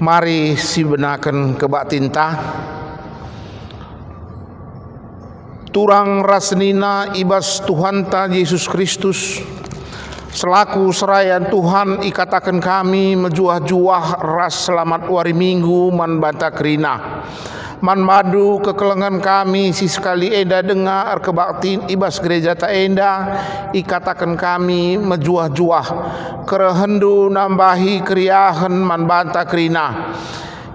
Mari sibenaken kebak tinta turang rasnina ibas Tuhan ta Yesus Kristus selaku serayan Tuhan ikatakan kami mejuah-juah ras selamat wari minggu man banta kerina man madu kekelengan kami si sekali enda dengar kebaktin ibas gereja ta enda ikatakan kami mejuah-juah kerehendu nambahi kriahen man banta kerina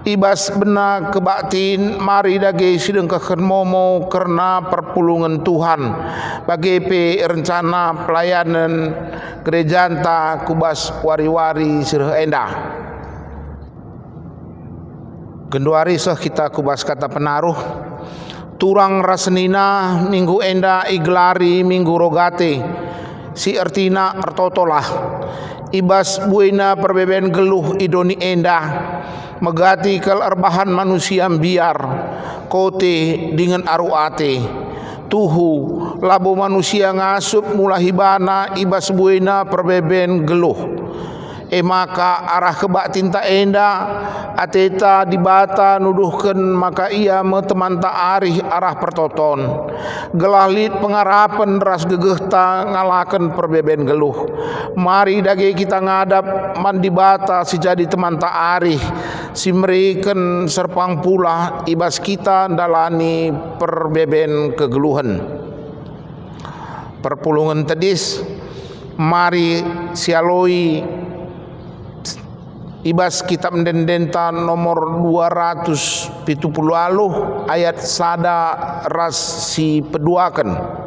ibas bena kebaktin mari dage sideng keken momo karena perpulungan Tuhan bagi pe rencana pelayanan gereja ta kubas wari-wari sireh endah genduari seh kita kubas kata penaruh turang rasnina minggu enda iglari minggu rogate si ertina ertotolah ibas buina perbeben geluh idoni endah megati kal erbahan manusia biar kote dengan aruate tuhu labo manusia ngasup mulahibana ibas buina perbeben geluh maka arah kebak tinta enda ateta dibata nuduhkan maka ia metemanta arih arah pertoton gelalit pengarapan ras gegehta ngalakan perbeben geluh mari dage kita ngadap man dibata si jadi temanta arih si meriken serpang pula ibas kita dalani perbeben kegeluhan perpulungan tedis mari sialoi ibas kitab mendendenta nomor 270 ayat sada ras si peduakan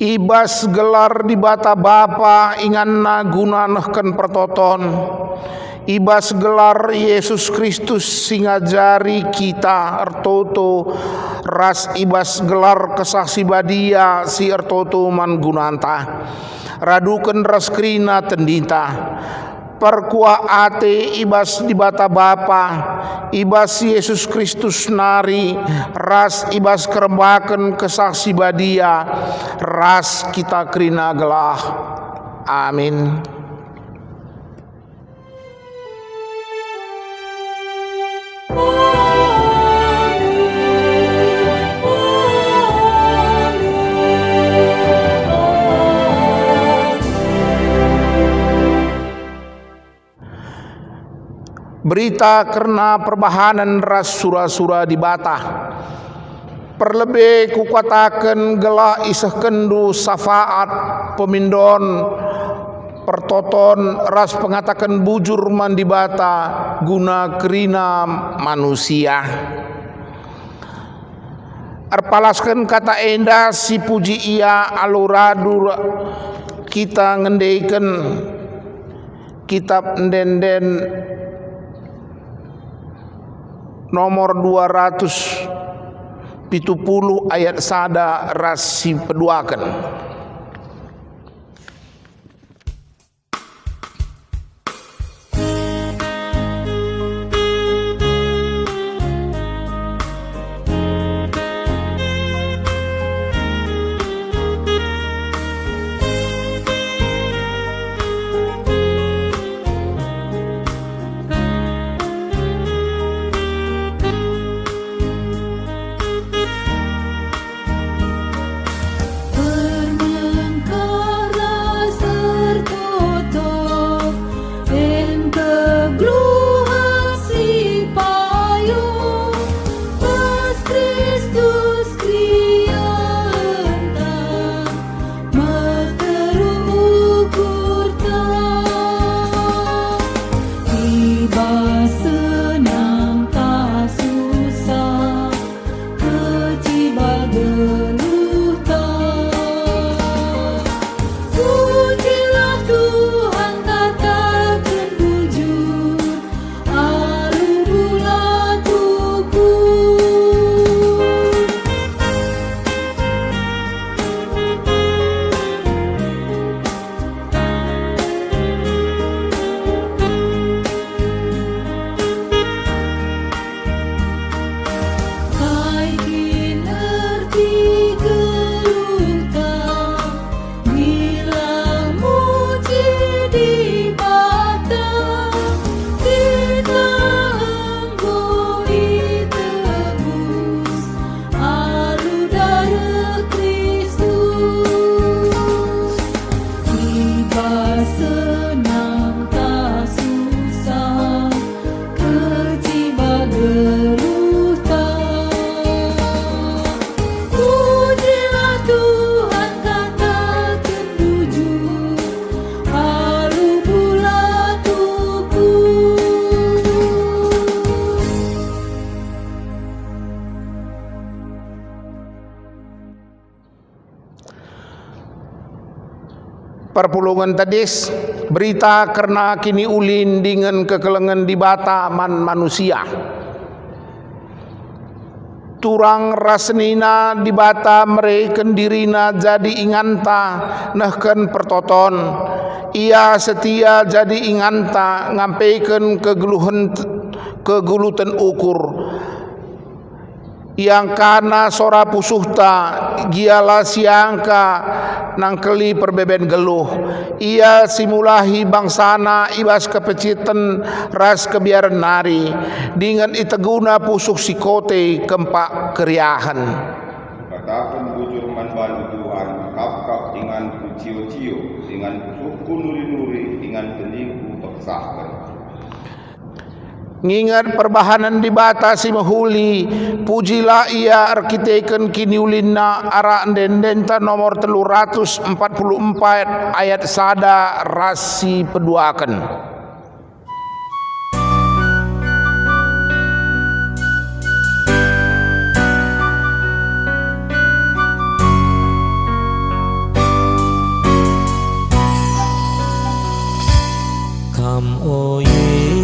ibas gelar di bata bapa ingan na gunanehken pertoton ibas gelar Yesus Kristus singajari kita ertoto ras ibas gelar kesaksi badia si ertoto mangunanta raduken ras krina tendita perkua ate ibas di bata Bapa ibas Yesus Kristus nari ras ibas kerembaken kesaksi badia ras kita krina gelah. Amin. Berita karena perbahanan ras sura-sura di bata perlebih kukatakan gelah isah kendu safaat pemindon pertoton ras pengatakan bujur mandi bata guna kerina manusia arpalaskan kata enda si puji ia aluradu kita ngendeikan kitab ndenden nomor 270 ayat sada rasi peduakan. Perpulungan tadis berita karena kini ulin dengan kekelengan di bata man manusia turang rasnina di bata mereken dirina jadi inganta nahken pertoton ia setia jadi inganta ngampaikan kegulutan ukur yang kana sora pusuhta giala siangka nangkeli perbeben geluh ia simulahi bangsana ibas kepecitan ras kebiaran nari dengan iteguna pusuh sikote kempak keriahan katakan bujur manban Tuhan kap-kap dengan cio-cio dengan pusuhku nuri-nuri dengan teningku tersahkan ngingat perbahanan di bata si mahuli pujilah ia arkiteken kini ulinna ara dendenta nomor 344 ayat sada rasi peduakan Come o Yesus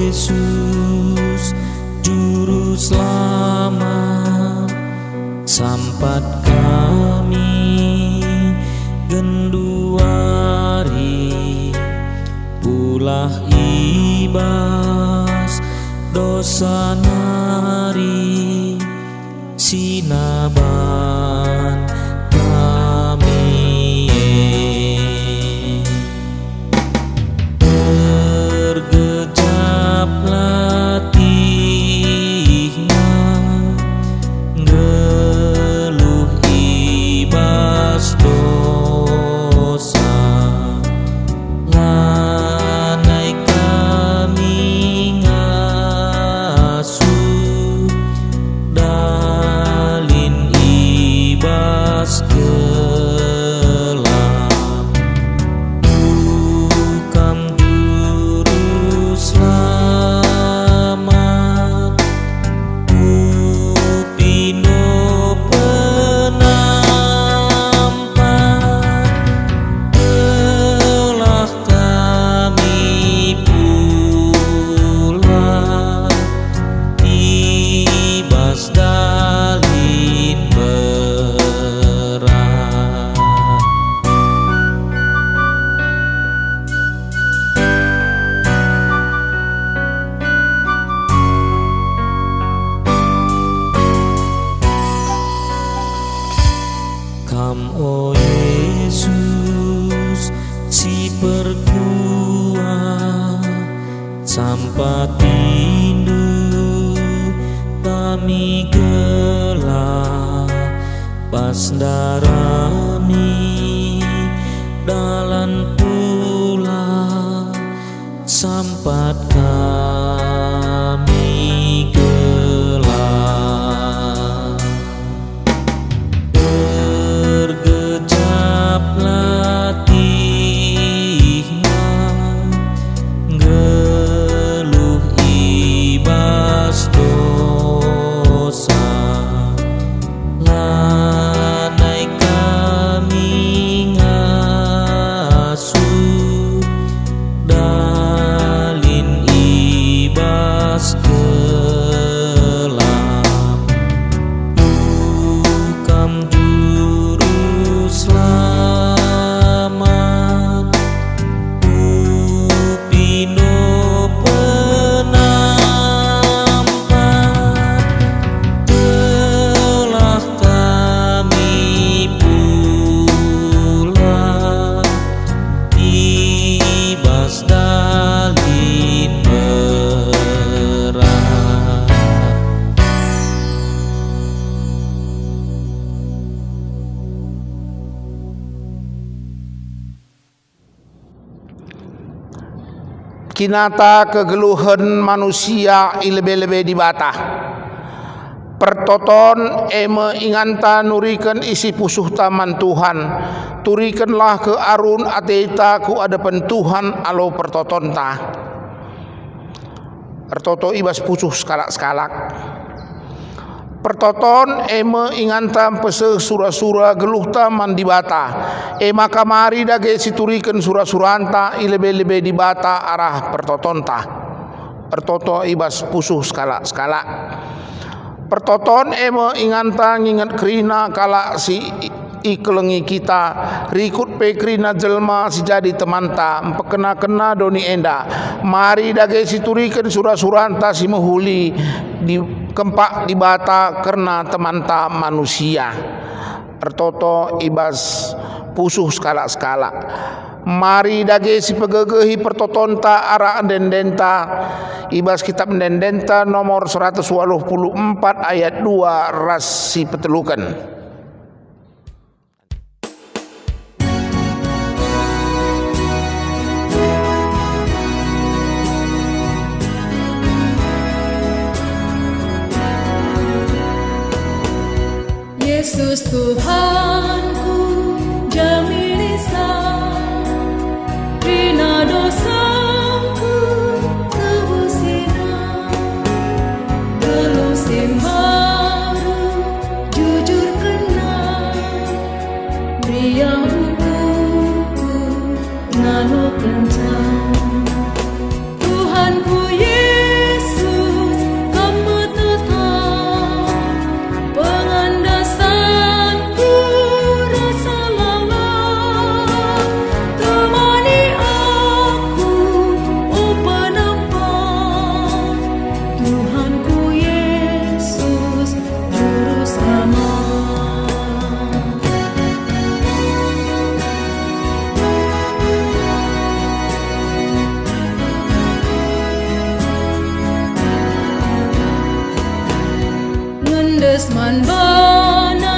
gelap. Kam juru selamat, Upino penampan, telah kami pulang ibas dalin berat. Kam o Yesus si perkuah sampatindo kami gelap pas darami dalan pula sampat kami gelap. Bergejap latihna geluh ibas dosa, lanai kami ngasuh dalin ibas gelap. Kam juru selamat, Upino penampan, telah kami pulang ibas dalin berat. Kinata kegeluhan manusia ilebe-lebe di bata. Pertoton eme inganta nurikan isi pusuh taman Tuhan. Turikanlah ke arun ateta ku adapan Tuhan alo pertoton ta. Pertoto ibas pusuh skalak-skalak. Pertoton eme inganta pese sura-sura geluh taman di bata. Ema kamari dage siturikan sura-suranta ilebe-lebe di bata arah pertoton ta. Pertoto ibas pusuh skalak-skalak. Pertoton eme inganta ngingat krina kala si ikelengi kita rikut pe krina jelma si jadi temanta empekena-kena doni enda mari dage siturikan sura-suranta si mehuli di kempak di bata karena temanta manusia. Pertoto ibas pusuh skala-skala. Mari dage si pegegehi pertotonta ara dendenta ibas kitab dendenta nomor 184 ayat 2 ras si petelukan. Yesus Tuhanku jamilisan rina dosaku tebusinan gelusin baru jujur kenal bria untukku ngano kencang Tuhanku Yesus kamu tetap pengandasanku rasa lelah temani aku oh penampan Tuhanku Yesus juru selamat. Ngendes manbana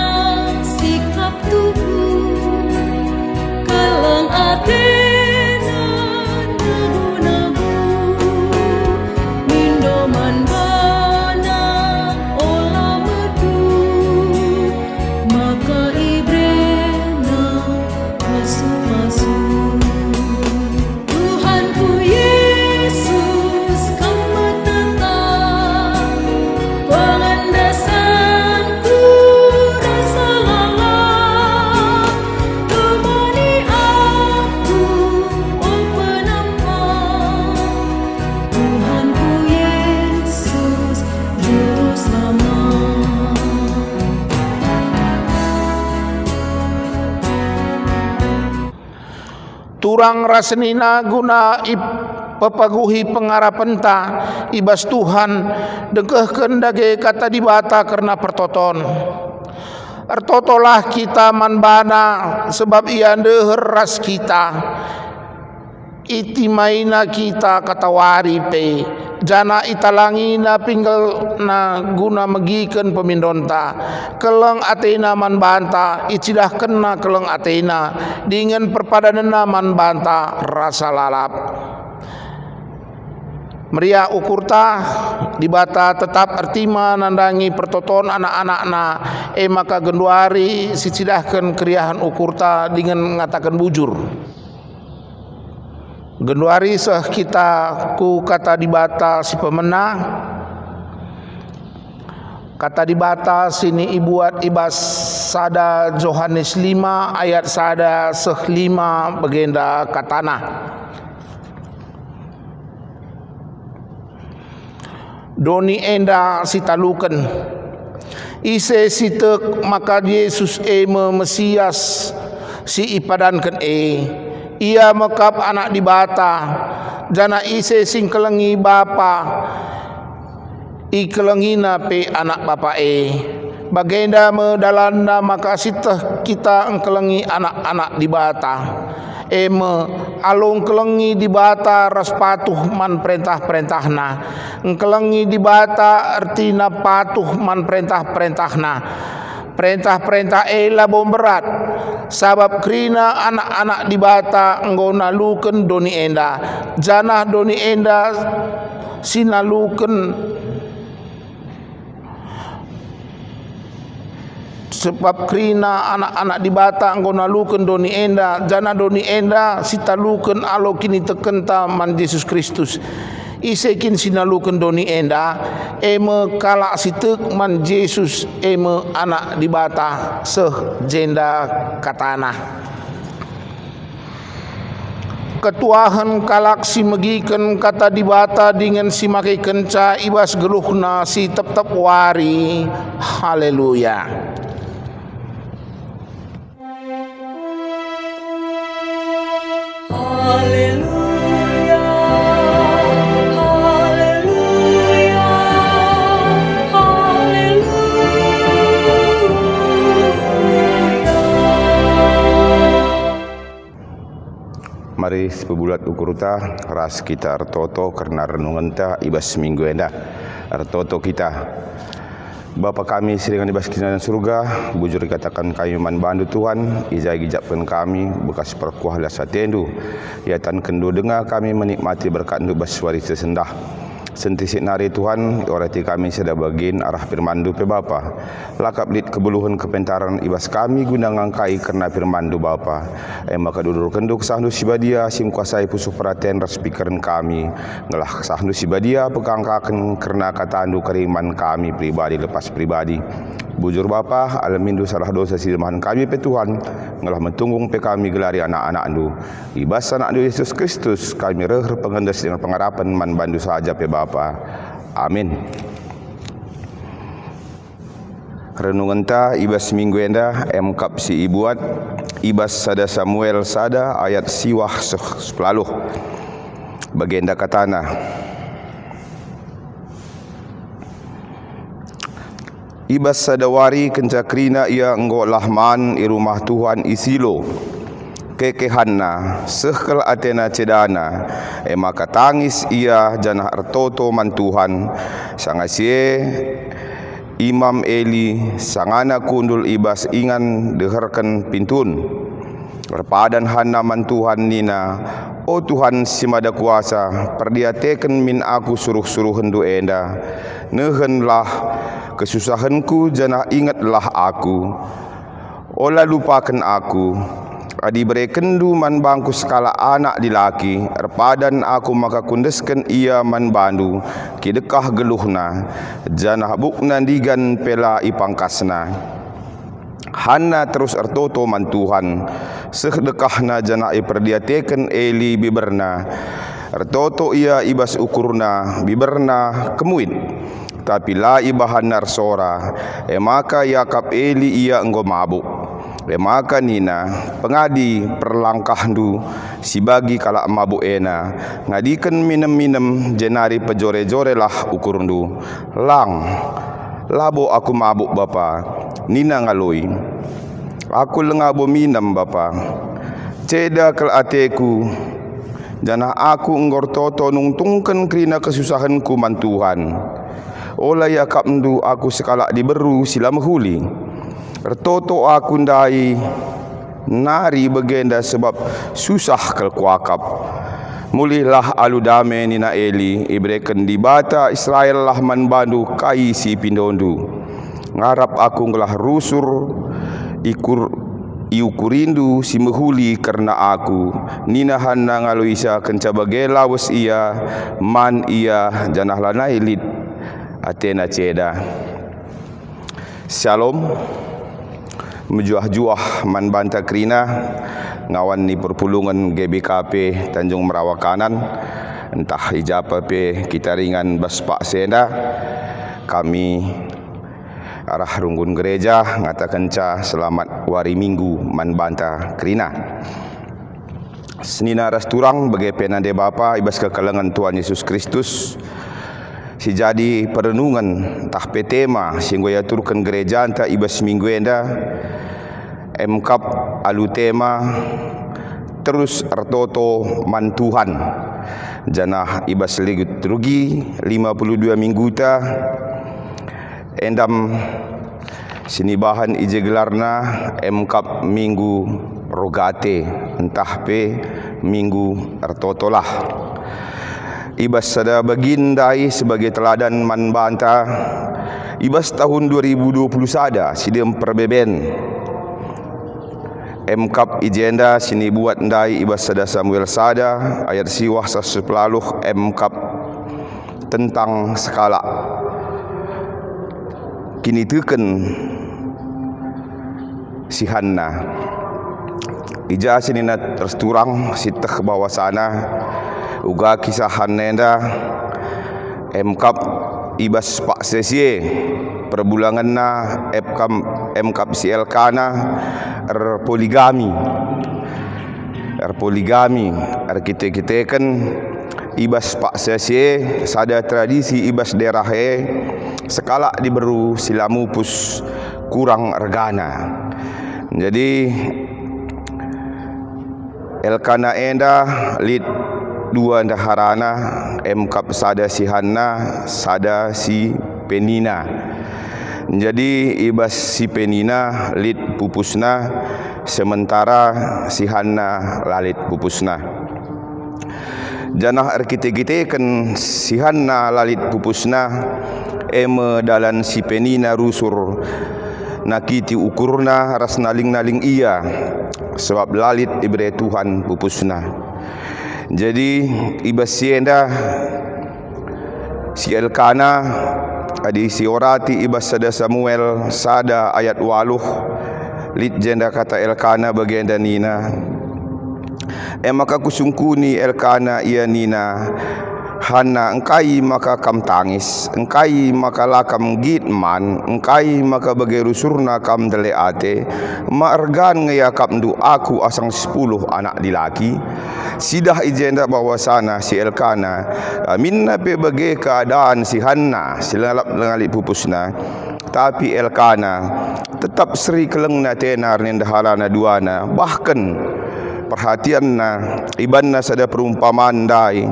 sikap tubuh kaleng atena nagu-nagu mindo manbana olah medu maka ibre turang rasenina guna pepaguhi pengarapenta ibas Tuhan dengkehkeun dage kata dibata karena pertoton. Ertotolah kita manbana sebab ia deuheur ras kita. Itimaina kita katawari pe jana italangina pinggal na guna megikeun pemindonta keleng atena man banta icidah kena keleng atena dengan perpadanana man banta rasa lalap. Meriah ukurta dibata tetap artima nandangi pertoton anak-anakna maka genduari sicidahkeun keriahan ukurta dengan ngatakan bujur. Genduari seh kita ku kata dibata si pemenang. Kata dibata sini ibuat ibas sada Yohanes 5 ayat sada seh 5 bagenda katana. Doni enda sitaluken ise sitek maka Yesus Mesias si ipadanken ia mekap anak dibata jana ise sing kelengi bapa ikelengina pe anak bapa bagenda medalanda maka siteh kita engkelengi anak-anak dibata alung kelengi dibata ras patuh man perintah-perintahna engkelengi dibata artina patuh man perintah-perintahna perintah-perintah labom berat sabab krina anak-anak dibata enggona luken doni enda janah doni enda sinaluken sebab krina anak-anak dibata anggona luken doni enda jana doni enda sitaluken alo kini tekenta man Yesus Kristus isekin sinaluken doni enda kalak sitek man Yesus anak dibata seh jenda katana ketuahan kalak si megiken kata dibata dengan si makai kenca ibas geluhna si tep-tep wari. Haleluya. Haleluya, haleluya, haleluya. Mari sepebulat ukuruta ras kita artoto karena renungan ta ibas minggu enda artoto kita. Bapa kami sedang ibas kina surga, bujur katakan kami manbandu Tuhan, ijai gijapkan kami bekas perkuah lasa tendu, iatan kendu dengar kami menikmati berkat untuk baswari sesendah. Sentisik nari Tuhan, orati kami sedang bagin arah firmandu pe Bapa. Lakap lit kebuluhan kepentaran ibas kami guna ngangkai karena firmandu Bapa. Maka dudur kenduk sahnu sibadia sim kuasai pusuh perhatian ras pikiran kami. Ngelah sahnu sibadia pekangkakan karena kata andu keriman kami pribadi lepas pribadi. Bujur Bapa, alamindu salah dosa silmahan kami pe Tuhan, ngelah mentunggung pe kami gelari anak-anak andu. Ibas anak andu Yesus Kristus, kami reh pengendes dengan pengharapan man bandu saja pe Bapa. Amin. Renungan ta ibas minggu enda kap si ibuat ibas sada Samuel sada ayat siwah 10. Bagenda katana. Ibas sadawari kencakrina ia enggo lahman i rumah Tuhan isilo kekehanna sehkel atena cedana maka tangis ia janah artoto man Tuhan sangasie Imam Eli sangana kundul ibas ingan deherken pintun perpadan hana man Tuhan nina o Tuhan simada kuasa perdiateken min aku suruh-suruh hendu enda nehenlah kesusahanku janah ingatlah aku olah lupakan aku adi berekendu man bangku skala anak dilaki erpadan aku maka kundesken ia man bandu kidekah geluhna janah bukna digan pela ipangkasna hana terus ertoto man Tuhan sedekahna janah iperdiateken Eli biberna ertoto ia ibas ukurna biberna kemuin tapi la ibahan narsora maka Yakab Eli ia enggo mabuk maka nina pengadi perlangkahdu si bagi kala mabuk ena ngadikan minem-minem jenari pejore-jore lah ukurndu lang labo aku mabuk bapa nina ngaloi aku lengabo minam bapa ceda kel ateku janah aku ngortoto nungtungken krina kesusahanku man Tuhan ola yakap ndu aku sekala diberu sila mehuli ertoto aku ndai nari begenda sebab susah kel kuakap mulihlah alu dame nina Eli ibreken di bata Israel lah man bandu kai si pindondu ngarap aku ngelah rusur iukurindu si mehuli karena aku nina hanna ngaluisa kenca bagela wes ia man ia janah lanai lid atena ceda. Shalom mejuah-juah man banta krina ngawan ni perpulungan GBKP Tanjung Merawakanan entah ijapa pe kita ringan baspak senda kami arah runggun gereja ngatakan ca selamat wari minggu man banta krina senina rasturang bagai penande bapa ibas kekalengan Tuhan Yesus Kristus si jadi perenungan tah pe tema singgo ya turkan gereja anta ibas minggu enda MKap alu tema terus ertoto man Tuhan janah ibas ligut rugi 52 minggu ta endam sini bahan ije gelarna MKap minggu rogate entah pe minggu ertoto lah ibas sada bagindai sebagai teladan man banta ibas tahun 2020 sada sidem perbeben MKap ijenda sini buat ndai ibas sada Samuel sada ayat siwah sasupelaluh MKap tentang skala kini teken si Hanna ija sini na terus turang siteh bawah sana uga kisah Hanna MKap ibas pak sesie perbulangan na MKap si Elkana poligami kita kan ibas pak sesie sada tradisi ibas daerah sekala diberu silamupus kurang regana jadi Elkana enda lid dua daharana MKap sada si Hanna sada si Penina jadi ibas si Penina lid pupusna sementara si Hanna lalit pupusna janah arkite-giteken si Hanna lalit pupusna dalan si Penina rusur nakiti ukurna ras naling-naling ia sebab lalit ibre Tuhan pupusna jadi ibas sienda si Elkana adi si orati ibas sada Samuel sada ayat 8 lit jenda kata Elkana bagenda nina maka kusungkuni Elkana ia nina Hanna engkai maka kam tangis engkai maka lakam gitman engkai maka bagai rusurna kam dele ate maergan ngeyakap ndu aku asang 10 anak dilaki sidah ijenda bawa sana si Elkana minna pe bagai keadaan si Hanna silalap lengali pupusna tapi Elkana tetap seri kelengna tenar nendahalana duana bahkan perhatianna ibanna sada perumpamaan dai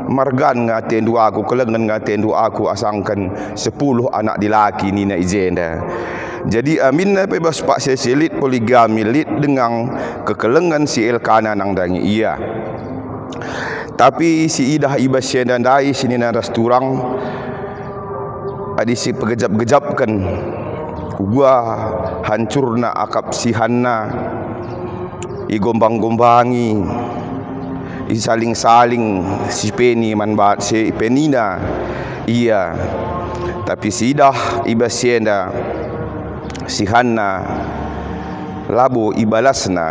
margan ngaten dua aku kelengan ngaten dua aku asangkan 10 anak dilaki nina ijenda jadi aminna bebas pak seselit poligami lit dengan kekelengan si Elkana nang dangi iya tapi si idah ibas syenda dai sini naras turang adi si pegejap-gejapkan gua hancurna akap si Hanna igombang-gombangi isaling-saling si Penina iya tapi sidah ibas sienda si Hanna labo ibalasna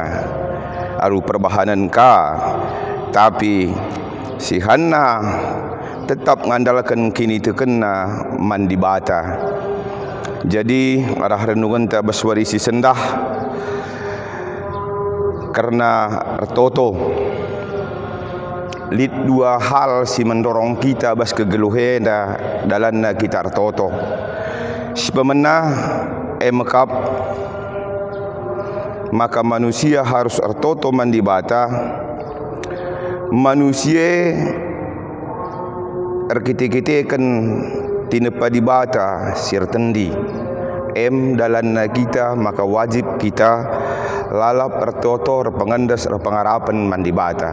aru perbahanan ka tapi si Hanna tetap ngandalkan kini tekena mandi bata jadi arah renungan ta baswarisi sendah karena ertoto lit dua hal si mendorong kita bas kegeluhen dalam kita ertoto. Si pemenah emkap maka manusia harus ertoto mandibata. Manusia erkite-kite kan tinepa dibata sirtendi dalam kita, maka wajib kita lalap ertoto pengandas pengarapan mandibata.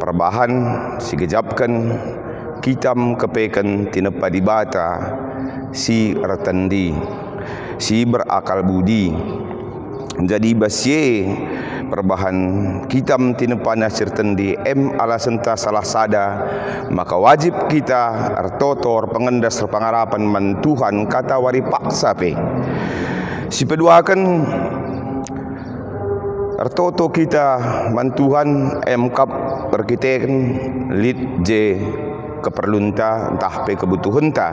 Perbahan si gejapkan kitam kepekan tinepa dibata si ertendi si berakal budi. Jadi basye perbahan kitam tinepana sirtendi alasan ta salah sada, maka wajib kita ertotor pengendas pengarapan man Tuhan kata wari paksa pe. Si peduakan ertoto kita man Tuhan kap berkiteken lit je keperlunta entah pe kebutuhan ta.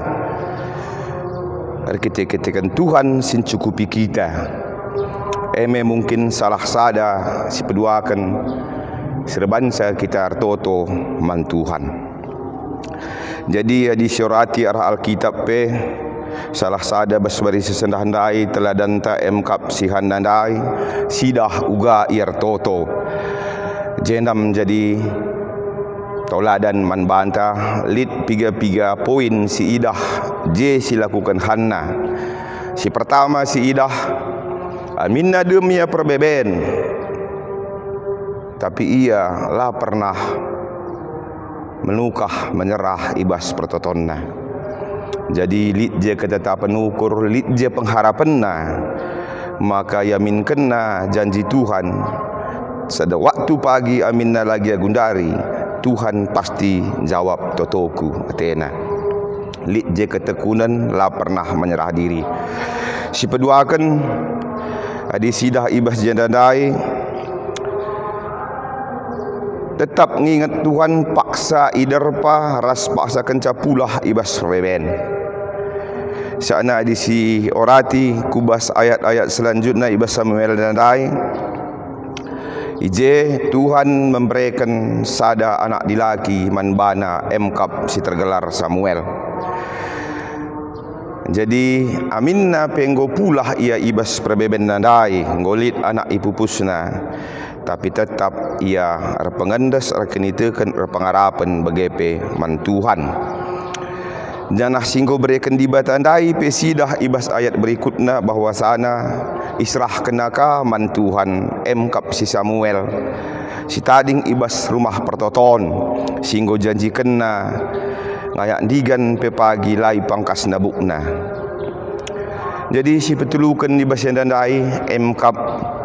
Erkite-kitekan Tuhan sin cukupi kita. Mungkin salah sada si peduakan serbansa kita ertoto man Tuhan. Jadi disyurati arah Alkitab pe salah sada basbari sesendahandai teladan ta kap si handandai sidah uga ertoto. Jenam jadi toladan man banta lit piga poin si idah je silakukan hanna. Si pertama si idah aminna demia perbeben, tapi ia lah pernah menukah menyerah ibas pertotonna. Jadi lit je ketetapan ukur, lit je pengharapanna, maka yamin kena janji Tuhan. Sada waktu pagi aminna lagi agundari, Tuhan pasti jawab totoku atena. Lit je ketekunan lah pernah menyerah diri. Si peduakan adi sidah ibas jandadai tetap ngingat Tuhan paksa iderpa ras paksa kencapulah ibas rebben. Sana adi si orati kubas ayat-ayat selanjutnya ibas Samuel dandai. Ije Tuhan memberikan sada anak dilaki manbana kap si tergelar Samuel. Jadi aminna penggo pulah ia ibas perbeben nandai ngolit anak ipupusna, tapi tetap ia pengandas kenitekan pengarapan begepe man Tuhan. Janah singgo berikan dibatandai pesidah ibas ayat berikutnya bahwa sana israh kenaka man Tuhan kap si Samuel si tading ibas rumah pertoton singgo janji kena ngayak digan pe pagi lai pangkas nabukna. Jadi si petulukan di basen dandai kap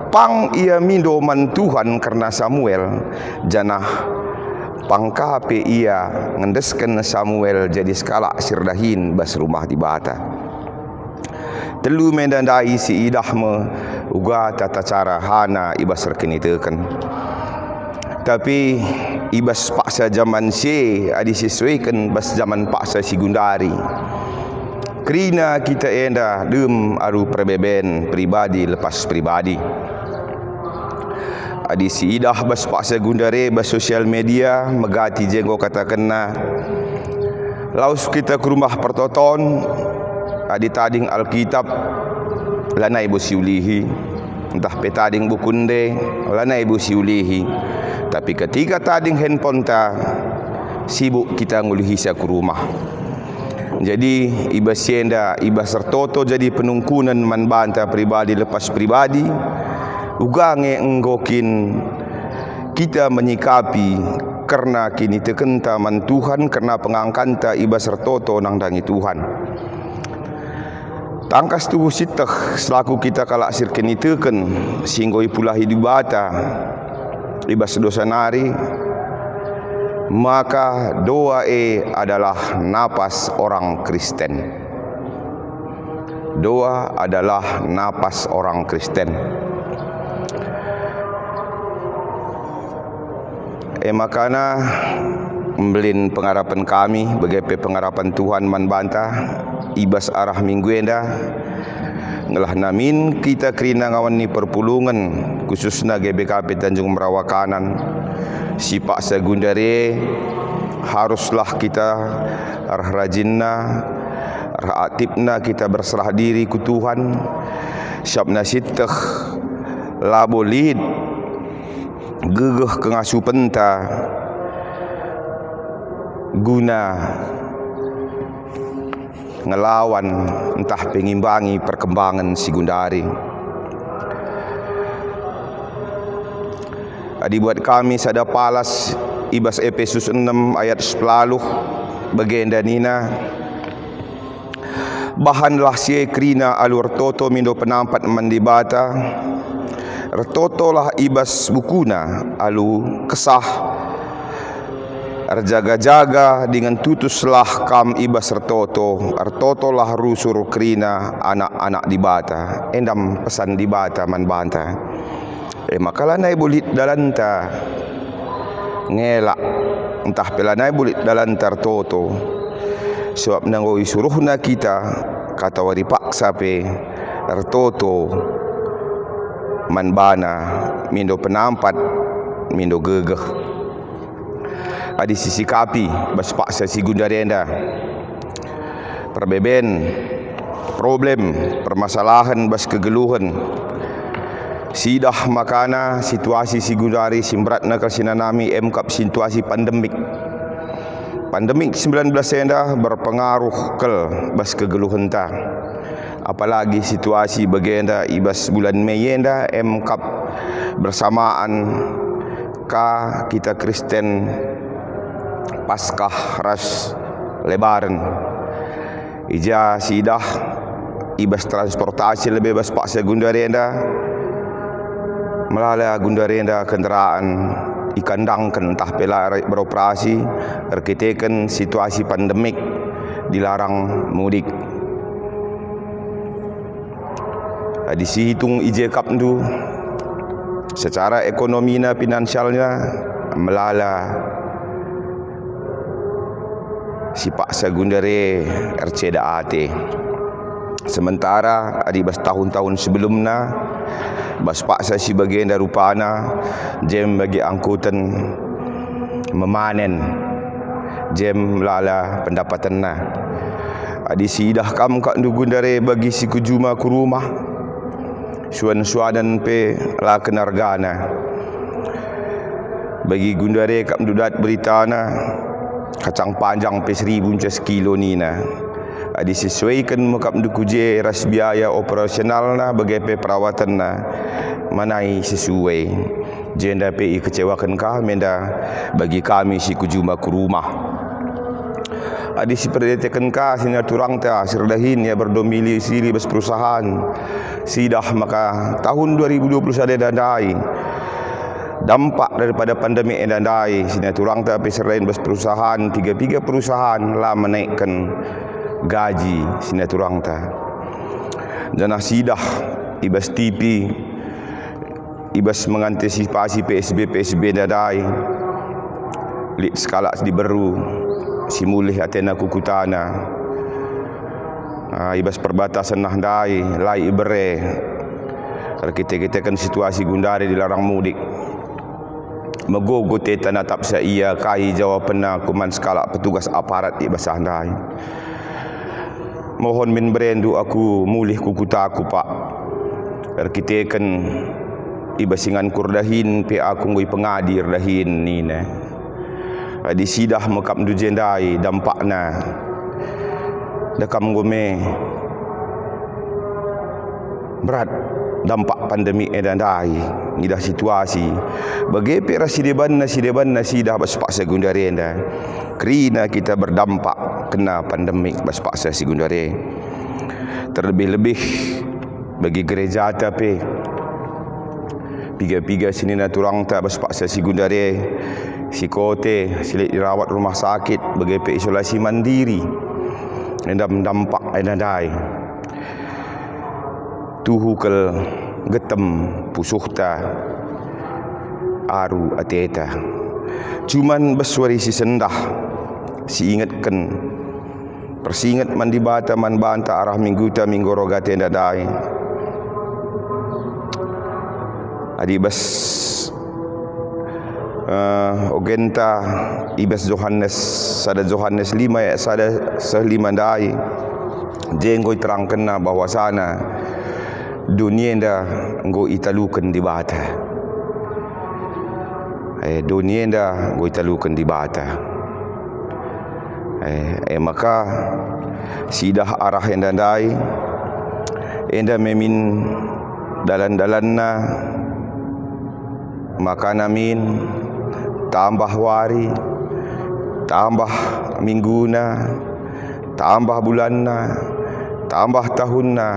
pang ia mindo man Tuhan karena Samuel janah pangkape ia ngendeskan Samuel jadi skala sirdahin bas rumah di bata. Telu mendandai si idah me uga tata cara hana ibas rekenitekan. Tapi ibas paksa zaman si adi sesuaikan bas zaman paksa si gundari. Kerina kita enda dem aru perbeben pribadi lepas pribadi. Adi si idah bas paksa gundare bas sosial media megati jenggo kata kena. Laus kita ke rumah pertoton adi tading Alkitab lana ibu siulihi. Entah petading bukunde lana ibu siulihi. Tapi ketika tading handphone ta sibuk kita ngulihi sa ke rumah. Jadi ibas sienda ibas sertoto jadi penungkunan man banta pribadi lepas pribadi. Ugange enggokin kita menyikapi karena kini tekenta man Tuhan karena pengangkanta ibas sertoto nang dangi Tuhan. Tangkas tubuh sitah selaku kita kalak sirken iteken singgoi pula hidup bata ibas dosa nari, maka doa adalah napas orang Kristen. Doa adalah napas orang Kristen. Makana membelin pengharapan kami bagaimana pengharapan Tuhan man bantah ibas arah minggu enda Ngelah namin kita kerina ngawan ni perpulungan khususnya GBKP Tanjung Merawakanan. Sipak segundare haruslah kita rajinna, aktifna kita berserah diri ku Tuhan. Syabna sittah labo lid gegeh kengasu penta guna ngelawan entah pengimbangi perkembangan si Gundari. Adi buat kami sada palas ibas Efesus 6 ayat 10 bagenda nina bahanlah sie krina alur toto mindo penampat mandibata retoto lah ibas bukuna alu kesah Arjaga-jaga dengan tutuslah kam ibas Artoto lah rusur krina anak-anak di bata. Endam pesan di bata man banta. Makalanay bulit dalanta. Ngelak entah pelanay bulit dalantar toto. Sebab nangoi suruhna kita kata wari paksa pe Artoto man bana mindo penampat mindo gegeh. Adi sisi kapi bas paksa si Gundari enda perbeben problem permasalahan bas kegeluhan sidah makana situasi si Gundari simberatna kasinanami emkap situasi pandemik 19 enda berpengaruh kel bas kegeluhan ta apalagi situasi bagenda ibas bulan Mei enda emkap bersamaan ka kita Kristen Paskah ras Lebaran ija sidah ibas transportasi lebih bas paksa Gundari enda melala Gundari enda kendaraan ikandangkan entah pela beroperasi arkiteken situasi pandemik dilarang mudik. Disihitung ije kap tu secara ekonominya finansialnya melala si paksa Gundari RCDA ate. Sementara adi bas tahun-tahun sebelumnya bas paksa si bagian darupana jem bagi angkutan memanen jem lala pendapatanna. Adi sidah kam kak ndu Gundari bagi si kujuma ku rumah suan-suanan pe la kenargana. Bagi Gundari kak dudat beritana kacang panjang pe 1000 kilo nina. Disesuaikan mukap dukuje ras biaya operasional na bagi pe perawatan na manai sesuai. Jenda pe kecewakan kah menda bagi kami si kujuma ku rumah. Adi si perdetekan kah sinar turang ta sirdahin ya berdomisili bas perusahaan. Sidah maka tahun 2020 ada dandai. Dampak daripada pandemik yang dandai sini turang tapi selain bas perusahaan tiga perusahaan lah menaikkan gaji sini turang ta janah sidah ibas TV ibas mengantisipasi PSB dandai lik skala di beru simulih atena kukutana ibas perbatasan nahdai lai ibere kita kan situasi Gundari dilarang mudik. Megogo teta natap sa iya kai jawapan na kuman skala petugas aparat di basah ndai. Mohon min berendu aku mulih kukuta aku pak. Arkiteken ibasingan kurdahin pe aku ngui pengadir dahin nina. Adi sidah mekap dujendai dampakna. Dekam gome berat dampak pandemik edandai ngidah situasi bagi pera sideban sidah bas paksa Gundari enda krina kita berdampak kena pandemik bas paksa si Gundari terlebih-lebih bagi gereja tapi piga sini na turang ta bas paksa si Gundari si kote silik dirawat rumah sakit bagi pe isolasi mandiri endam dampak edandai tuhu kel getem pusuhta aru ateta cuman beswari si sendah si ingatkan persingat man di bata man banta arah mingguta minggu rogate dadai. Adi bas ogenta ibas Johannes sada Johannes 5 ayat sada 5 dai jenggoi terangkan na bahwasana dunia nda nggo italukan di bata. Dunia nda nggo italukan di bata. Maka sidah arah enda dai enda memin dalan-dalanna maka namin tambah wari, tambah mingguna, tambah bulanna, tambah tahunna,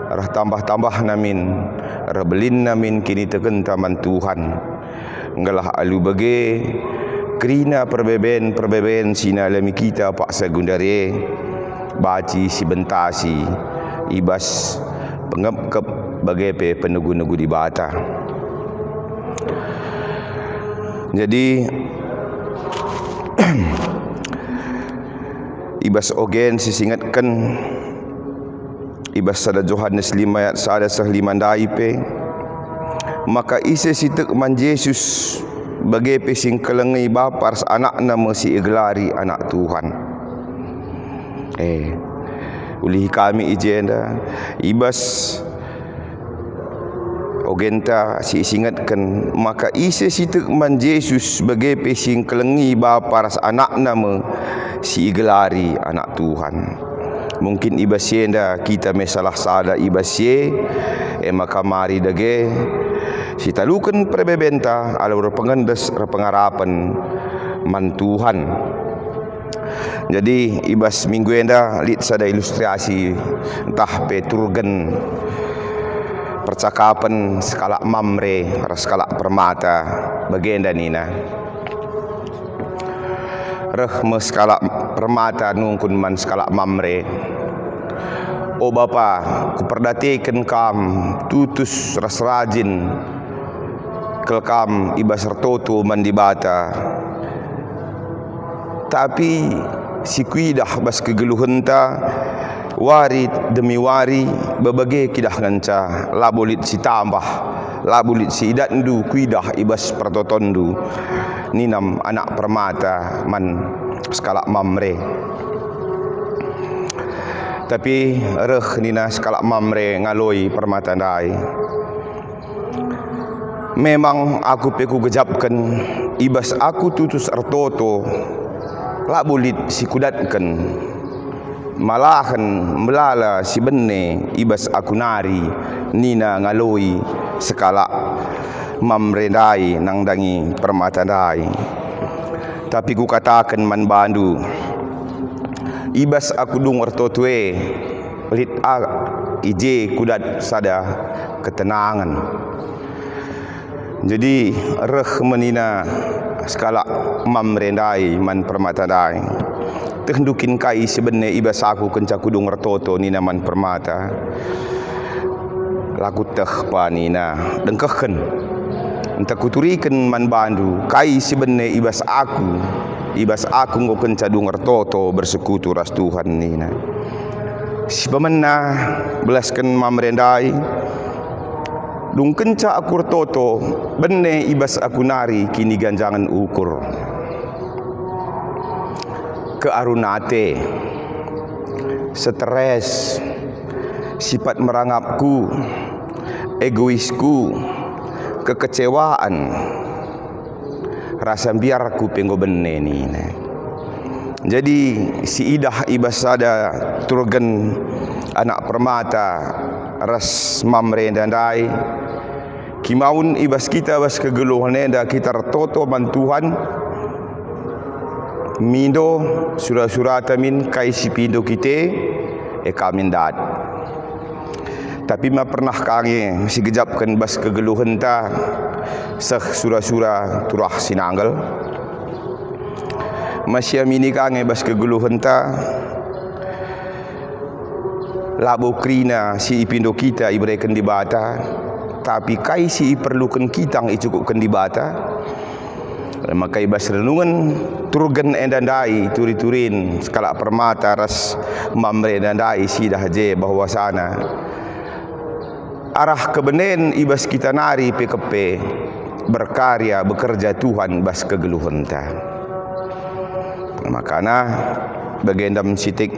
rah tambah-tambah namin, rebelin namin kini tekentaman Tuhan. Ngalah alu bage kerina perbeben sinalami kita pak segundare baci si bentasi ibas pengep bagepe penugu-nugu di bata. Jadi ibas ogen sisingatkan ibas sada Johannes 5 ayat sada 5 daipe maka ise sitek man Yesus bagi pesing kelengi bapars anak nama si iglari anak Tuhan. Ulih kami ijenda ibas ogenta si singatkan maka ise sitek man Yesus bagi pesing kelengi bapars anak nama si iglari anak Tuhan. Mungkin ibas yenda kita mesalah sada ibas ye maka mari dage si talukan perbebenta alur pengendes pengarapan man Tuhan. Jadi ibas minggu enda lit sada ilustrasi entah peturgen percakapan skala Mamre skala Permata bagenda nina reh skala Permata nungkun man skala Mamre. Oh Bapa, kuperdatekan kam tutus ras rajin kelkam ibas sertoto mandibata. Tapi si kuidah bas kegeluhenta wari demi wari berbagai kidah nganca labolit si tambah labolit si idatndu kuidah ibas pertotondu ninam anak Permata man skala Mamre. Tapi reh nina skala Mamre ngaloi Permata dai. Memang aku peku gejapkan ibas aku tutus ertoto lak bulit si kudatkan malahan melala si benne ibas aku nari nina ngaloi skala Mamre dai nang dangi Permata dai. Tapi ku katakan man bandu ibas aku dung ertotwe lit ije kudat sada ketenangan. Jadi reh menina skala Mamre dai man Permata dai tendukin kai sebene ibas aku kenca kudung ertoto nina man Permata laku teh pa nina dengkehken entah kuturikan man bandu kai sebene ibas aku nggo kenca dung ertoto bersekutu ras Tuhan nina si pemena belaskan Mamre dai dung kenca aku ertoto benne ibas aku nari kini ganjangan ukur kearunate stres sifat merangapku egoisku kekecewaan rasa biarku penggo benne ni. Jadi si idah ibas sada turgen anak Permata ras Mamre dai kimaun ibas kita bas kegeluhan enda kita toto man Tuhan mindo surah-surah min kai si pindo kite kamin dat. Tapi ma pernah kange si gejapkan bas kegeluhan ta seh surah-surah turah sinanggal masih mini kange bas kegeluhan ta labo krina si ipindo kita ibreken di bata tapi kai si perlukan kitang icukupkan di bata Maka ibas renungan turgen endandai turi-turin skala permata ras mamre endandai sidah je bahwasana arah kebenen ibas kita nari PKP berkarya bekerja Tuhan bas kegeluhan ta. Makana bagendam sitik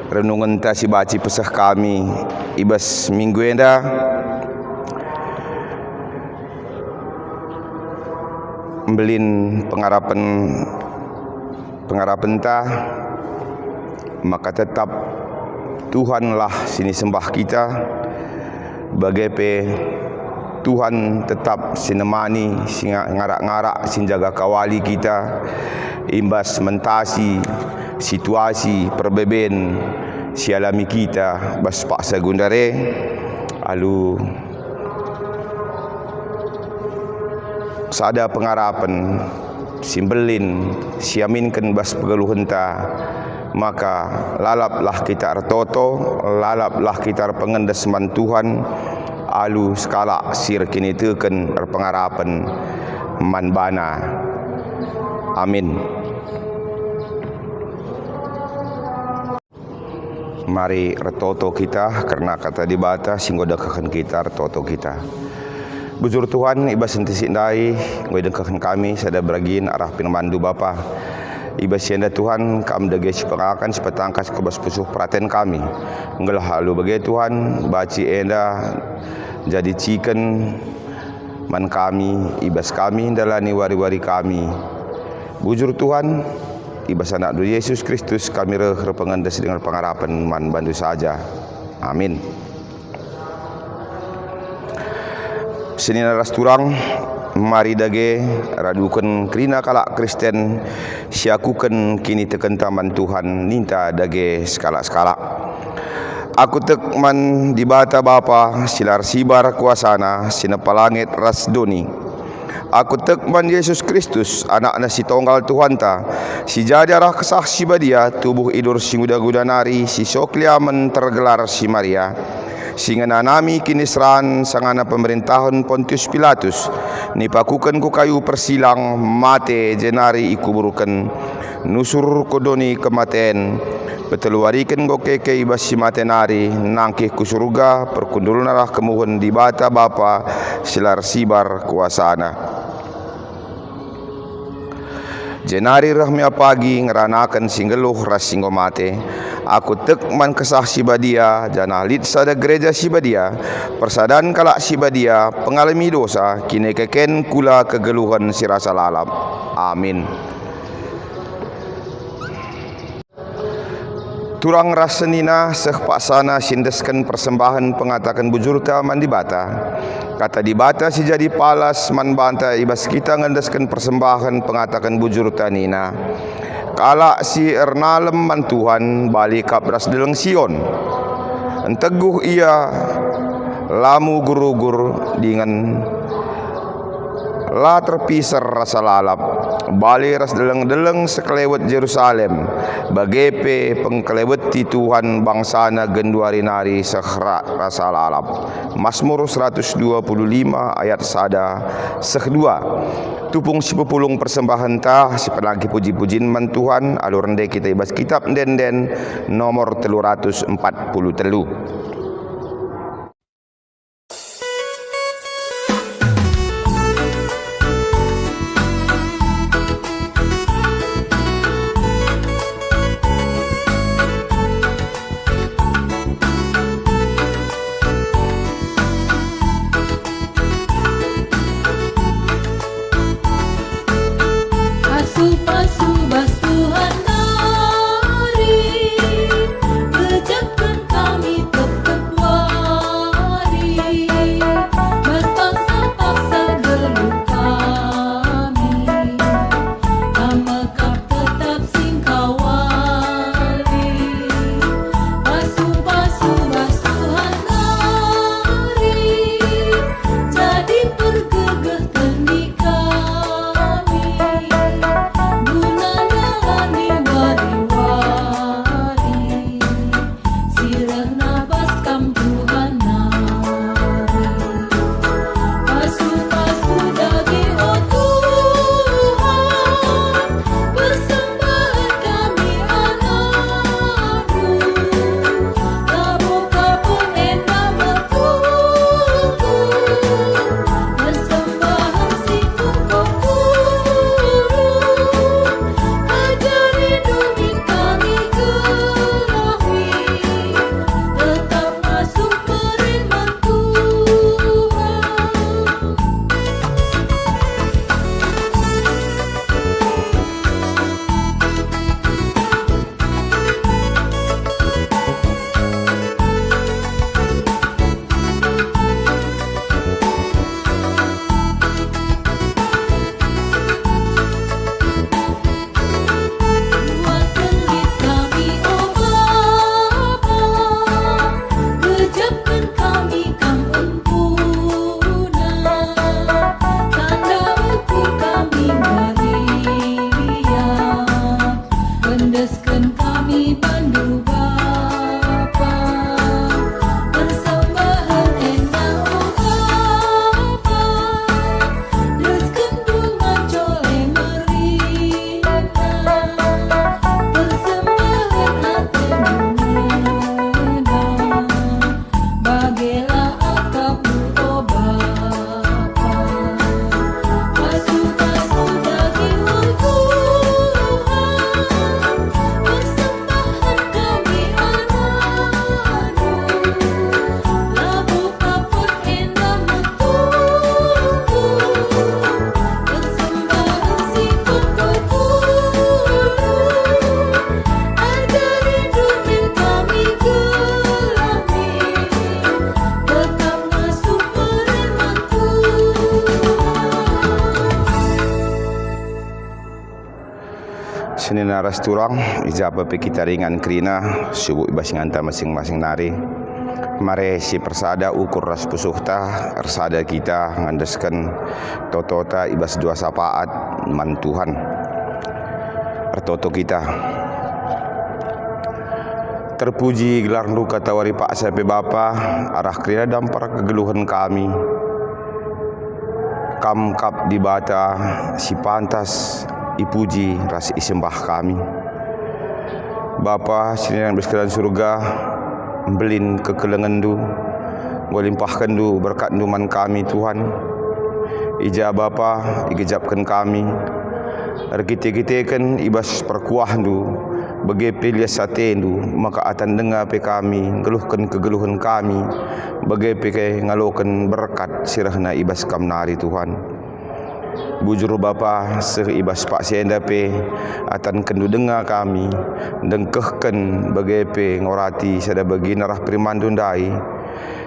renungan ta si baci pesah kami ibas minggu enda belin pengharapan ta, maka tetap Tuhanlah sini sembah kita bagepe Tuhan tetap sinemani singa ngarak-ngarak sin jaga kawali kita imbas mentasi situasi perbeben sialami kita bas paksa gundare alu sada pengharapan simbelin siaminkan bas pegeluhan ta, maka lalaplah kita artoto, lalaplah kita pengendes man Tuhan alu skala sir kini teken pengharapan man bana. Amin. Mari retoto kita karena kata dibata singgo dekakan kita retoto kita. Bujur Tuhan ibas sentisi ndai ngoi dengkakan kami sada beragin arah pinmandu Bapa. Ibas sianda Tuhan kam dage sipangakan sipatangkas kebas pusuh praten kami. Nggelah halu bagi Tuhan baci enda jadi ciken man kami ibas kami dalani wari-wari kami. Bujur Tuhan ibas anak du Yesus Kristus kami reh pengendes dengan pengharapan man bantu saja. Amin. Sini naras turang mari dage radukan kerina kalak Kristen siakukan kini teken taman Tuhan ninta dage skala-skala. Aku tekman di bata Bapa silar sibar kuasana sinapalangit ras doni. Aku tekman Yesus Kristus anak si tonggal Tuhan ta si jajarah kesaksi badia tubuh idur si guda-guda nari si sokliamen tergelar si Maria. Singa nami kini seran sangana pemerintahan Pontius Pilatus nipakukan ku kayu persilang mate jenari ikuburukan nusur kodoni kematen beteluarikan gokeke ibas si mate nari nangkih ku surga perkundul narah kemuhun di bata Bapa silar sibar kuasana. Jenari rahmi pagi ngeranakan singgeluh ras singgo mate. Aku tekman kesah sibadia jana lid sada gereja sibadia persadan kalak sibadia pengalami dosa kini keken kula kegeluhan sirasa lalap. Amin. Turang rasenina seh paksana sindeskan persembahan pengatakan bujurta man dibata. Kata dibata si jadi palas man banta ibas kita ngendeskan persembahan pengatakan bujurta nina. Kala si ernalem man Tuhan balik kapras deleng Sion. Enteguh ia lamu gurugur dengan la terpisar rasa lalap bali ras deleng-deleng sekelewet Jerusalem bagepe pengkeleweti Tuhan bangsana genduari nari sekhra rasa lalap. Mazmur 125 ayat sada sekhdua. Tupung sipupulung persembahan tah sipenagi puji-pujin man Tuhan alur rende kita ibas kitab den-den nomor 343. Tuhan kami, kejakan kami tetap Senin naras turang ijaba pe kita ringan krina subuh ibas nganta masing-masing nari. Mare si persada ukur ras pusuhta persada kita ngandeskan totota ibas dua sapaat man Tuhan. Ertoto kita. Terpuji gelar luka tawari Pak Sape Bapa arah krina dampar kegeluhan kami. Kamkap di bata si pantas ipuji ras isembah kami. Bapa sinian bersekalian surga belin kekelengan du golimpahkan du berkat duman kami Tuhan. Ija Bapa igejapkan kami ergite-gitekan ibas perkuah du bagi pilih sate du maka atan dengar pe kami geluhkan kegeluhan kami bagi pe ngalokan berkat sirahna ibas kamnari Tuhan. Bujur Bapa seh ibas Pak Sienda pe atan kendu dengar kami dengkehken bagi pe ngorati sada bagi narah primandun dai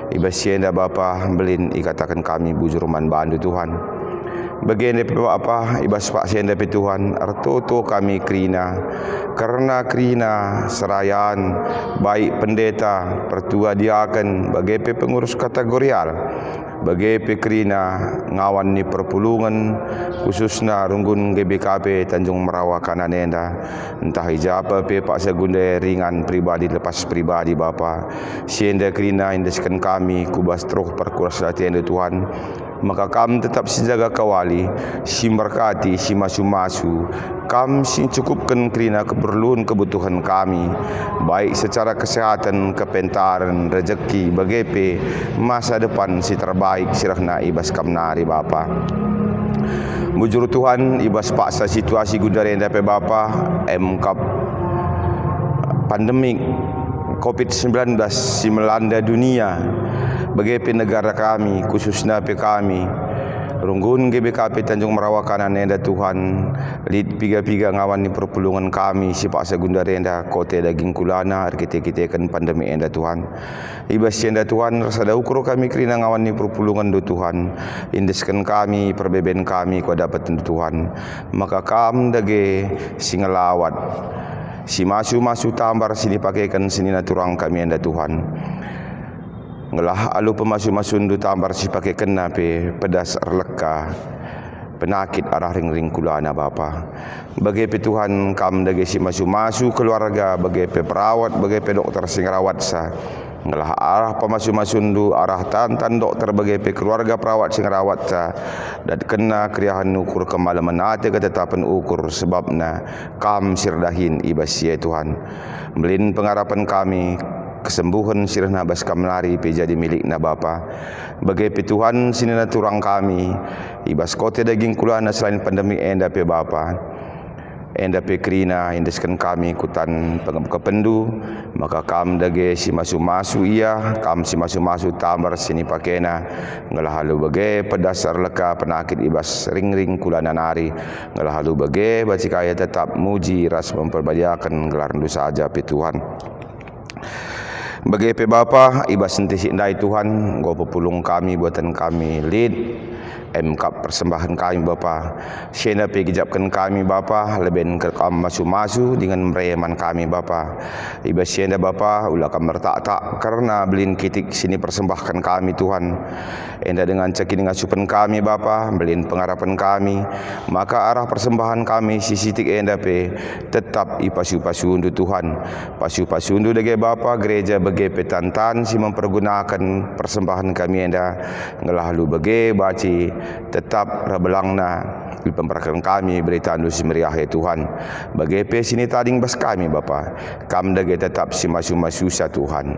ibas Sienda Bapa belin ikatakan kami bujur man bandu Tuhan. Bagi apa ibas Pak Sienda pe Tuhan artoto kami krina karena krina serayan baik pendeta pertua diaken bagi pe pengurus kategorial bagi pe krina ngawan ni perpulungan khususna runggun GBKP Tanjung Merawa Kananenda entah ijapa pe Pak Segunde ringan pribadi lepas pribadi Bapa Sienda krina indeskan kami kubas troh perkuras latihan Tuhan. Maka kami tetap sejaga kawali, si berkati, si masu-masu, kami si cukupkan kerana keperluan kebutuhan kami, baik secara kesehatan, kepentaran, rezeki, bagai masa depan si terbaik sirahna ibas kamnari Bapa. Bujur Tuhan ibas paksa situasi gudarenda pe Bapa, MKAP pandemik COVID-19 si melanda dunia. Bagi negara kami, khususnya pe kami, runggun GBKP Tanjung Merawa Kananenda Tuhan, lid piga-piga ngawan ni perpulungan kami, si Pak Segundarenda, kote daging kulana, kita-kitakan pandemi enda Tuhan. Ibas enda Tuhan, rasada ukur kami kerina ngawan ni perpulungan do Tuhan, indeskan kami, perbeben kami, kau dapat Tuhan. Maka kam dage singalawat, si masu-masu tambar sini pakaikan sini naturang kami enda Tuhan. Ngelah alu pemasu-masun du tambar si pakai kena pe pedas erleka penyakit arah ring-ring kulana Bapa. Bagi pe Tuhan kam dagi si masu-masu keluarga bagi pe perawat bagi pe dokter sing rawat sa. Ngelah arah pemasu-masun du arah tantan dokter bagi pe keluarga perawat sing rawat sa dan kena kriahan ukur kemalaman ate ketetapan ukur sebabna kam sirdahin ibas ya Tuhan. Melin pengharapan kami kesembuhan sirahna bas kamlari pe jadi milik na Bapa. Bagi pe Tuhan sinina turang kami ibas kote daging kulana selain pandemi enda pe Bapa. Enda pe krina indeskan kami kutan kependu maka kam dage si masu-masu ia kam si masu-masu tambar sini pakena ngalah halu bage pedasar leka penyakit ibas ring-ring kulana nari ngalah halu bage bacikaya tetap muji ras memperbadiakan gelar dosa saja pe Tuhan. Bagi pe Bapa ibas sentisi ndai Tuhan go pepulung kami buatan kami lead MKAP persembahan kami Bapa. Siena pe gejapkan kami Bapa leben ke kam masu-masu dengan mereman kami Bapa. Ibas siena Bapa ulah kam bertak-tak karena belin kitik sini persembahkan kami Tuhan. Enda dengan cekin ngasupan kami Bapa belin pengharapan kami maka arah persembahan kami sisitik enda pe tetap ipasu-pasu undu Tuhan. Pasu-pasu undu dage Bapa gereja bagi petantan si mempergunakan persembahan kami enda ngelah lu bagi baci tetap rabelangna di pemberakan kami berita andusi meriah ya Tuhan. Bagi pe sini tading bas kami Bapa kam dage tetap si masu-masu sa Tuhan.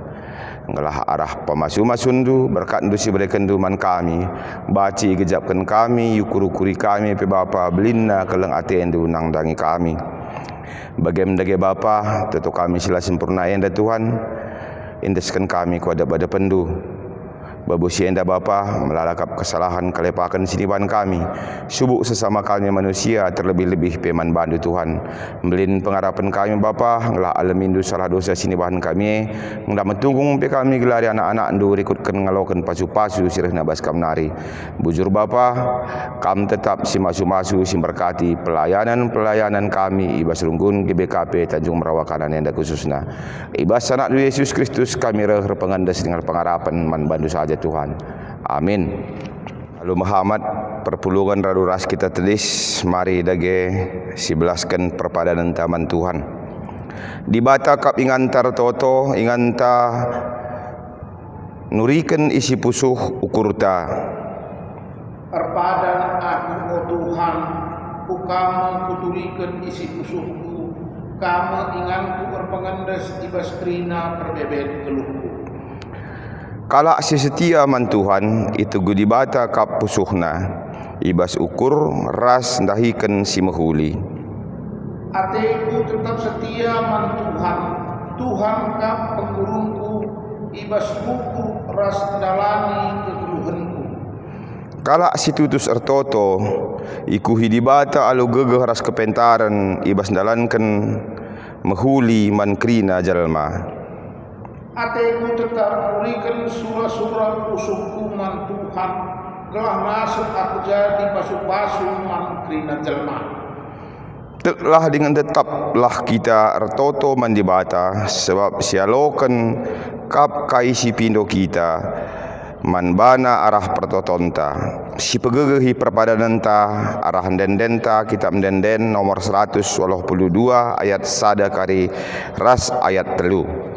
Ngelah arah pemasu-masundu berkat andusi berikan duman kami baci gejapkan kami yukur-ukuri kami pe Bapa belinna keleng ate endu nang dangi kami. Bagi mendage Bapa tentu kami sila sempurna enda Tuhan. Indeskan kami ku ada pada pendu Babusi enda Bapa melalakap kesalahan kelepakan siniban kami. Subuk sesama kami manusia terlebih-lebih peman bandu Tuhan. Melin pengharapan kami Bapa, ngelah alamindu salah dosa siniban kami. Ngelah mentunggung pe kami gelari anak-anak ndu rikutkan ngalokan pasu-pasu sirah nabas kam nari. Bujur Bapa, kam tetap si masu-masu si berkati pelayanan kami ibas runggun GBKP Tanjung Merawakanan enda khususna. Ibas anak Yesus Kristus kami reh pengandas dengan pengharapan man bandu saja Tuhan. Amin. Lalu Muhammad perpulungan radu ras kita telis mari dage sibelaskan perpadanan taman Tuhan. Di bata kap ingantar toto inganta nurikan isi pusuh ukurta. Perpadan aku o Tuhan, ukama kuturikan isi pusuhku, kama inganku berpengendes ibas trina perbebet keluhku. Kalak si setia man Tuhan itu gudi bata kap pusuhna ibas ukur ras dahikan si mehuli. Ateku tetap setia man Tuhan, Tuhan kap pengurungku ibas ukur ras dalani kekeluhanku. Kalak si tutus ertoto iku hidibata alu gegeh ras kepentaran ibas dalankan mehuli man krina jalma. Ateku tetap berikan surah-surah usuhku man Tuhan, gelah masuk aku jadi pasu-pasu man krina jelma. Telah dengan tetaplah kita ertoto man dibata sebab sialokan kap kaisi pindo kita man bana arah pertotonta. Si pegegehi perpadananta arah dendenta kitab denden nomor 182 ayat sada kari ras ayat 3.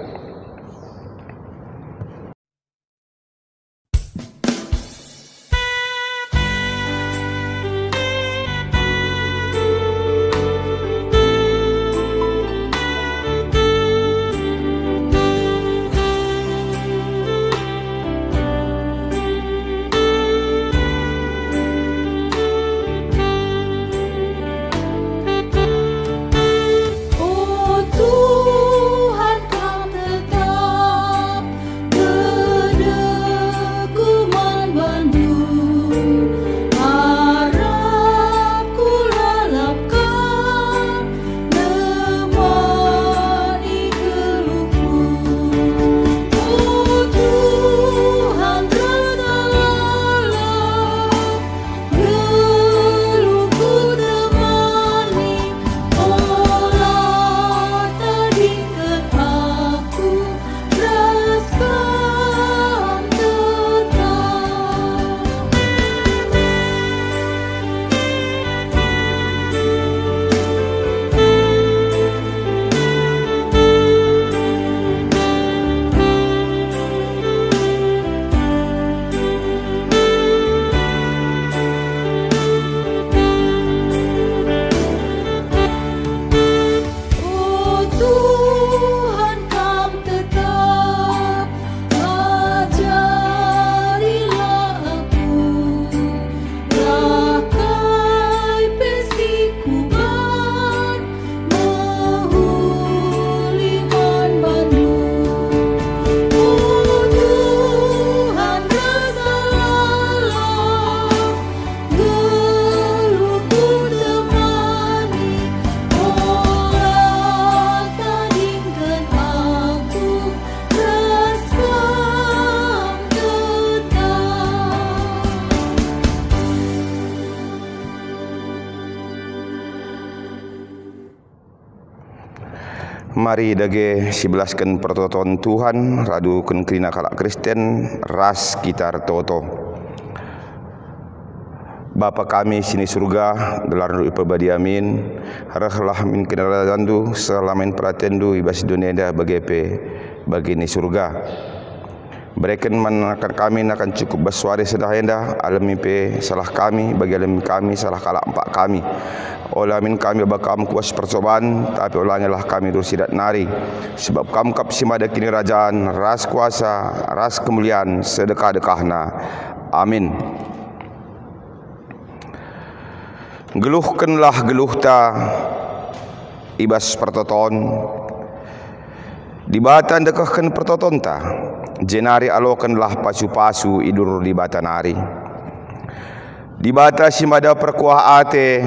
Mari dage sibelaskan pertoton Tuhan radu ken krina kalak Kristen ras kita toto. Bapa kami sini surga gelar nu ipabadi amin. Harahlah min kenaradandu salamen pratendu ibas dunia dah bagepe bagini surga. Berikan manakan kami akan cukup bersuara sedah enda alami pe salah kami bagi alami kami salah kalak empat kami. Olamin kami bakam kuas percobaan tapi ulangilah kami rusidat nari sebab kamu kap simada kini kerajaan ras kuasa ras kemuliaan sedekah-dekahna. Amin. Geluhkanlah geluhta ibas pertoton dibatan dekahkan pertoton ta jenari alokanlah pasu-pasu idur di batanari. Di bata si mada perkuah ate,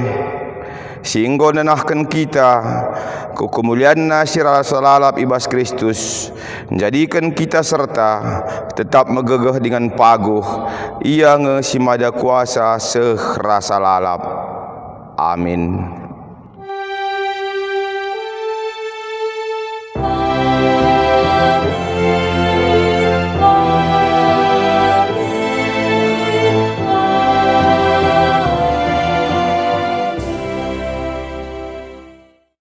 singgo nanahkan kita, ku kemuliaan si rasa lalap ibas Kristus, menjadikan kita serta tetap megegeh dengan paguh, ia nge si mada kuasa seh rasa lalap. Amin.